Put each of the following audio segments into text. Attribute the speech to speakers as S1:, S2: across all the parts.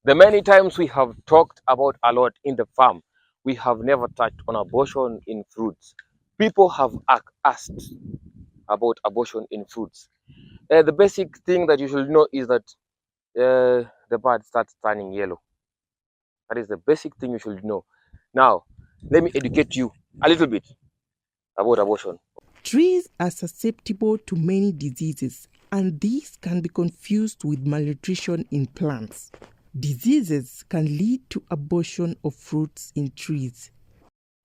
S1: The many times we have talked about a lot in the farm, we have never touched on abortion in fruits. People have asked about abortion in fruits. The basic thing that you should know is that the bud starts turning yellow. That is the basic thing you should know. Now, let me educate you a little bit about abortion.
S2: Trees are susceptible to many diseases, and these can be confused with malnutrition in plants. Diseases can lead to abortion of fruits in trees.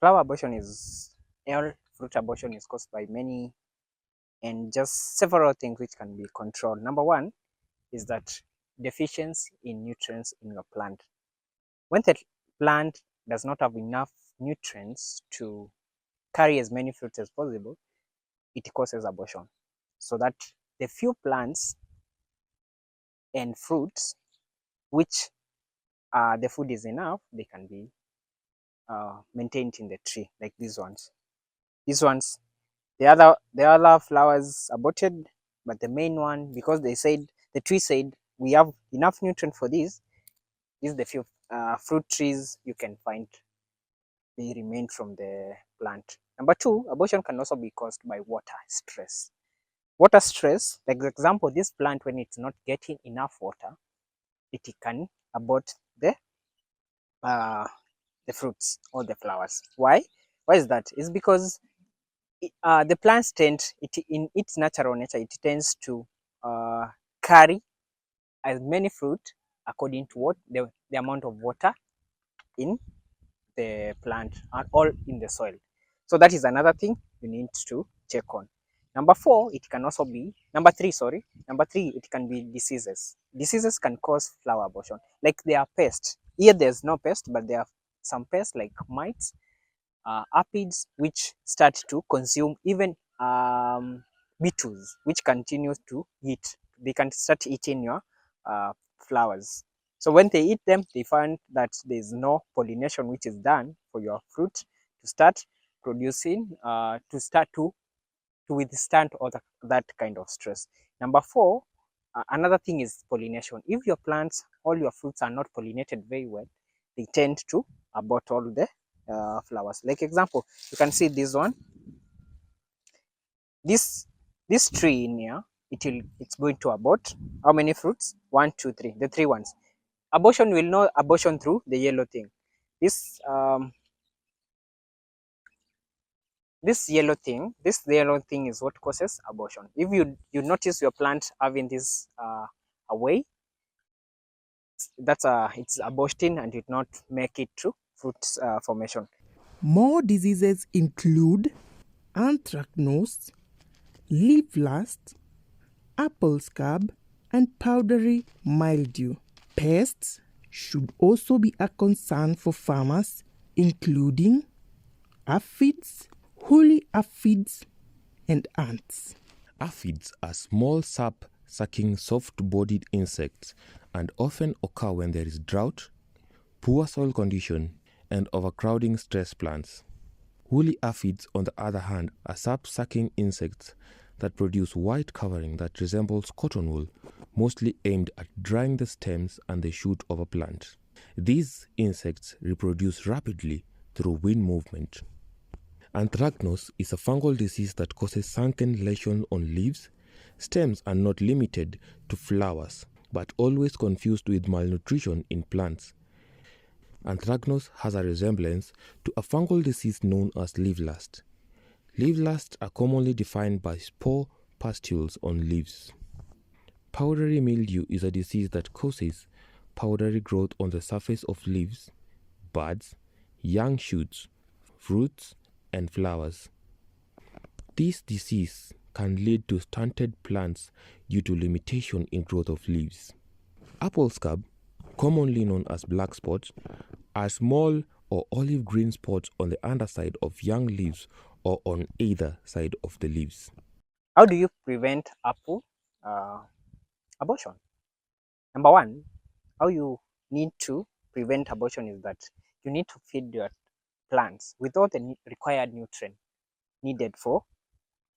S3: Flower abortion is all fruit abortion is caused by many and just several things which can be controlled. Number one is that deficiency in nutrients in your plant. When the plant does not have enough nutrients to carry as many fruits as possible, it causes abortion. So that the few plants and fruits which the food is enough, they can be maintained in the tree, like these ones. These ones, the other flowers aborted, but the main one, because the tree said we have enough nutrient for this is the few fruit trees you can find they remain from the plant. Number two, abortion can also be caused by water stress. Water stress, like the example, this plant when it's not getting enough water, it can abort uh, the fruits or the flowers. Why? Why is that? It's because the plants in its natural nature, it tends to uh, carry as many fruit according to what the amount of water in the plant and all in the soil. So that is another thing you need to check on. Number four, it can also be number three, sorry. Number three, it can be diseases. Diseases can cause flower abortion. Like there are pests. Here there's no pest, but there are some pests like mites, aphids, which start to consume even beetles, which continues to eat. They can start eating your flowers. So when they eat them, they find that there's no pollination which is done for your fruit to start producing, to withstand that kind of stress. Number four, another thing is pollination. If your plants, all your fruits are not pollinated very well, they tend to abort all the flowers. Like example, you can see this one. This tree in here, it's going to abort how many fruits? One, two, three. The three ones. Abortion will not abortion through the yellow thing. This this yellow thing is what causes abortion. If you notice your plant having this away, it's aborting and it not make it to fruit formation.
S2: More diseases include anthracnose, leaf lust, apple scab, and powdery mildew. Pests should also be a concern for farmers, including aphids, woolly aphids, and ants.
S4: Aphids are small sap-sucking soft-bodied insects and often occur when there is drought, poor soil condition, and overcrowding stress plants. Woolly aphids, on the other hand, are sap-sucking insects that produce white covering that resembles cotton wool, mostly aimed at drying the stems and the shoot of a plant. These insects reproduce rapidly through wind movement. Anthracnose is a fungal disease that causes sunken lesions on leaves. Stems are not limited to flowers, but always confused with malnutrition in plants. Anthracnose has a resemblance to a fungal disease known as leaf lust. Leaf lusts are commonly defined by spore pustules on leaves. Powdery mildew is a disease that causes powdery growth on the surface of leaves, buds, young shoots, fruits, and flowers. This disease can lead to stunted plants due to limitation in growth of leaves. Apple scab, commonly known as black spots, are small or olive green spots on the underside of young leaves or on either side of the leaves.
S3: How do you prevent apple uh, abortion? Number one, how you need to prevent abortion is that you need to feed your plants with all the required nutrient needed for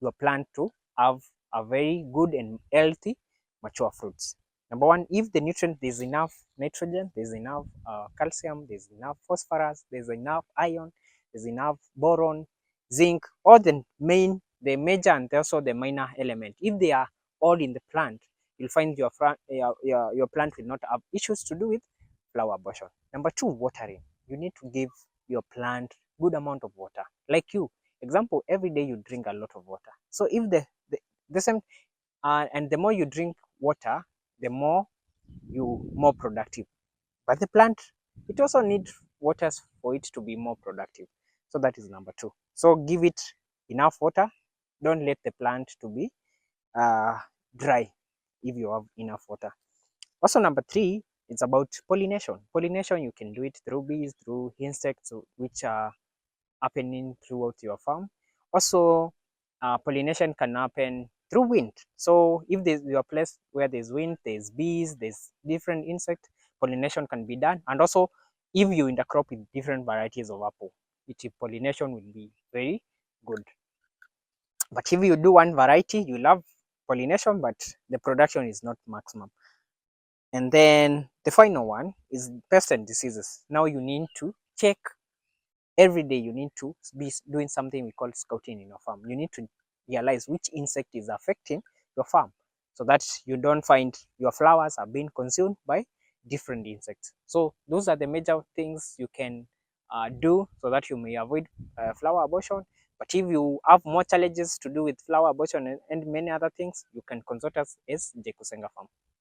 S3: your plant to have a very good and healthy mature fruits. Number one, if the nutrient, there's enough nitrogen, there's enough calcium, there's enough phosphorus, there's enough iron, there's enough boron, zinc, all the major and also the minor element. If they are all in the plant, you'll find your plant will not have issues to do with flower abortion. Number two, watering. You need to give your plant good amount of water. Like you, example, every day you drink a lot of water. So if the same and the more you drink water, the more more productive. But the plant, it also needs water for it to be more productive. So that is number two. So give it enough water. Don't let the plant to be uh, dry if you have enough water. Also, number three, it's about pollination. Pollination, you can do it through bees, through insects, which are happening throughout your farm. Also, pollination can happen through wind. So if there's your place where there's wind, there's bees, there's different insects, pollination can be done. And also, if you intercrop with different varieties of apple, pollination will be very good. But if you do one variety, you love pollination, but the production is not maximum. And then the final one is pests and diseases. Now you need to check every day. You need to be doing something we call scouting in your farm. You need to realize which insect is affecting your farm so that you don't find your flowers are being consumed by different insects. So those are the major things you can do so that you may avoid flower abortion. But if you have more challenges to do with flower abortion and many other things, you can consult us as Jekusenga Farm.